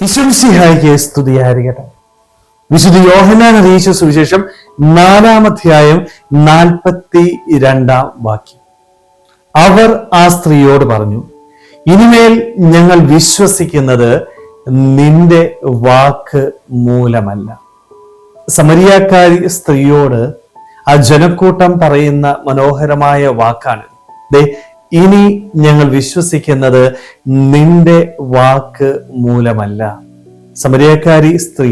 ഈശ്വംസിഹായിക്ക് സ്തുതിയായിരിക്കട്ടെ. വിശുദ്ധ യോഹന്നാൻ അറിയിച്ച സുവിശേഷം 4-ാം അധ്യായം 42-ാം വാക്യം. അവർ ആ സ്ത്രീയോട് പറഞ്ഞു, ഇനിമേൽ ഞങ്ങൾ വിശ്വസിക്കുന്നത് നിന്റെ വാക്ക് മൂലമല്ല. സമരിയാക്കാരി സ്ത്രീയോട് ആ ജനക്കൂട്ടം പറയുന്ന മനോഹരമായ വാക്കാണ്, ഇനി ഞങ്ങൾ വിശ്വസിക്കുന്നത് നിന്റെ വാക്ക് മൂലമല്ല. സമരിയക്കാരി സ്ത്രീ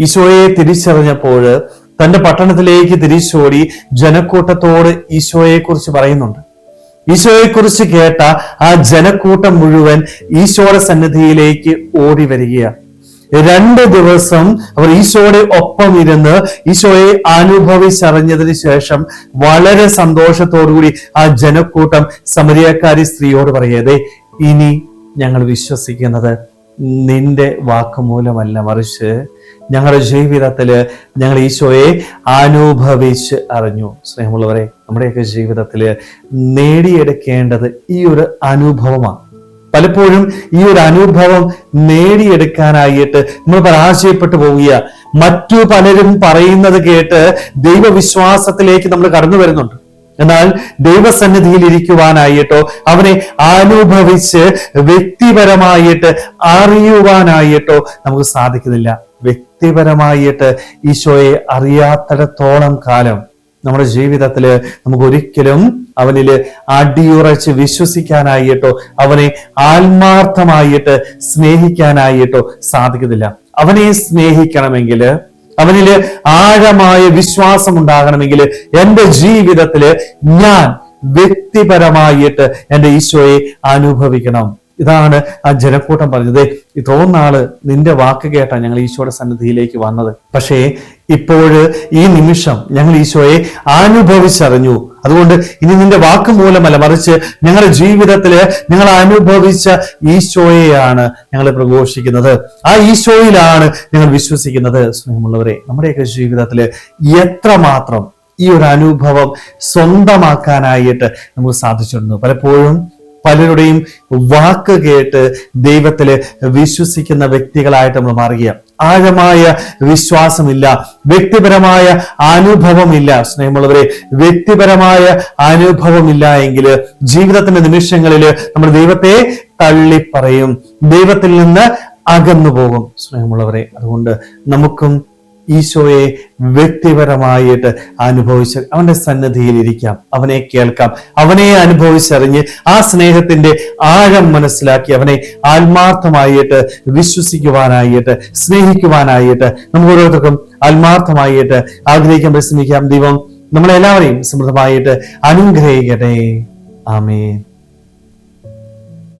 ഈശോയെ തിരിച്ചറിഞ്ഞപ്പോൾ തന്റെ പട്ടണത്തിലേക്ക് തിരിച്ചോടി ജനക്കൂട്ടത്തോട് ഈശോയെ കുറിച്ച് പറയുന്നുണ്ട്. ഈശോയെ കുറിച്ച് കേട്ട ആ ജനക്കൂട്ടം മുഴുവൻ ഈശോയുടെ സന്നിധിയിലേക്ക് ഓടി വരികയാണ്. 2 ദിവസം അവർ ഈശോയുടെ ഒപ്പം ഇരുന്ന് ഈശോയെ അനുഭവിച്ചറിഞ്ഞതിന് ശേഷം വളരെ സന്തോഷത്തോടുകൂടി ആ ജനക്കൂട്ടം സമരിയക്കാരി സ്ത്രീയോട് പറയതേ, ഇനി ഞങ്ങൾ വിശ്വസിക്കുന്നത് നിന്റെ വാക്കുമൂലമല്ല, മറിച്ച് ഞങ്ങളുടെ ജീവിതത്തില് ഞങ്ങൾ ഈശോയെ അനുഭവിച്ച് അറിഞ്ഞു. സ്നേഹമുള്ളവരെ, നമ്മുടെയൊക്കെ ജീവിതത്തില് നേടിയെടുക്കേണ്ടത് ഈ ഒരു അനുഭവമാണ്. പലപ്പോഴും ഈ ഒരു അനുഭവം നേടിയെടുക്കാനായിട്ട് നമ്മൾ പരാജയപ്പെട്ടു പോവുക. മറ്റു പലരും പറയുന്നത് കേട്ട് ദൈവവിശ്വാസത്തിലേക്ക് നമ്മൾ കടന്നു വരുന്നുണ്ട്. എന്നാൽ ദൈവസന്നിധിയിൽ ഇരിക്കുവാനായിട്ടോ അവനെ അനുഭവിച്ച് വ്യക്തിപരമായിട്ട് അറിയുവാനായിട്ടോ നമുക്ക് സാധിക്കുന്നില്ല. വ്യക്തിപരമായിട്ട് ഈശോയെ അറിയാത്തിടത്തോളം കാലം നമ്മുടെ ജീവിതത്തില് നമുക്ക് ഒരിക്കലും അവനില് അടിയുറച്ച് വിശ്വസിക്കാനായിട്ടോ അവനെ ആത്മാർത്ഥമായിട്ട് സ്നേഹിക്കാനായിട്ടോ സാധിക്കുന്നില്ല. അവനെ സ്നേഹിക്കണമെങ്കിൽ, അവനില് ആഴമായ വിശ്വാസം ഉണ്ടാകണമെങ്കിൽ എന്റെ ജീവിതത്തില് ഞാൻ വ്യക്തിപരമായിട്ട് എന്റെ ഈശോയെ അനുഭവിക്കണം. ഇതാണ് ആ ജനക്കൂട്ടം പറഞ്ഞത്. ഇത്രയും നാള് നിന്റെ വാക്ക് കേട്ടാ ഞങ്ങൾ ഈശോയുടെ സന്നിധിയിലേക്ക് വന്നത്, പക്ഷേ ഇപ്പോഴ് ഈ നിമിഷം ഞങ്ങൾ ഈശോയെ അനുഭവിച്ചറിഞ്ഞു. അതുകൊണ്ട് ഇനി നിന്റെ വാക്ക് മൂലമല്ല, മറിച്ച് ഞങ്ങളുടെ ജീവിതത്തില് ഞങ്ങൾ അനുഭവിച്ച ഈശോയെയാണ് ഞങ്ങൾ പ്രഘോഷിക്കുന്നത്. ആ ഈശോയിലാണ് ഞങ്ങൾ വിശ്വസിക്കുന്നത്. സ്നേഹമുള്ളവരെ, നമ്മുടെയൊക്കെ ജീവിതത്തില് എത്രമാത്രം ഈ ഒരു അനുഭവം സ്വന്തമാക്കാനായിട്ട് നമുക്ക് സാധിച്ചിരുന്നു. പലപ്പോഴും പലരുടെയും വാക്ക് കേട്ട് ദൈവത്തില് വിശ്വസിക്കുന്ന വ്യക്തികളായിട്ട് നമ്മൾ മാറുകയാണ്. ആഴമായ വിശ്വാസമില്ല, വ്യക്തിപരമായ അനുഭവമില്ല. സ്നേഹമുള്ളവരെ, വ്യക്തിപരമായ അനുഭവമില്ല എങ്കിൽ ജീവിതത്തിന്റെ നിമിഷങ്ങളിൽ നമ്മൾ ദൈവത്തെ തള്ളിപ്പറയും, ദൈവത്തിൽ നിന്ന് അകന്നു പോകും. സ്നേഹമുള്ളവരെ, അതുകൊണ്ട് നമുക്കും ഈശോയെ വ്യക്തിപരമായിട്ട് അനുഭവിച്ച് അവന്റെ സന്നിധിയിൽ ഇരിക്കാം, അവനെ കേൾക്കാം, അവനെ അനുഭവിച്ചറിഞ്ഞ് ആ സ്നേഹത്തിന്റെ ആഴം മനസ്സിലാക്കി അവനെ ആത്മാർത്ഥമായിട്ട് വിശ്വസിക്കുവാനായിട്ട് സ്നേഹിക്കുവാനായിട്ട് നമുക്ക് ഓരോരുത്തർക്കും ആത്മാർത്ഥമായിട്ട് ആഗ്രഹിക്കാൻ പരിശ്രമിക്കാം. ദൈവം നമ്മളെല്ലാവരെയും സമൃദ്ധമായിട്ട് അനുഗ്രഹിക്കട്ടെ. ആമേൻ.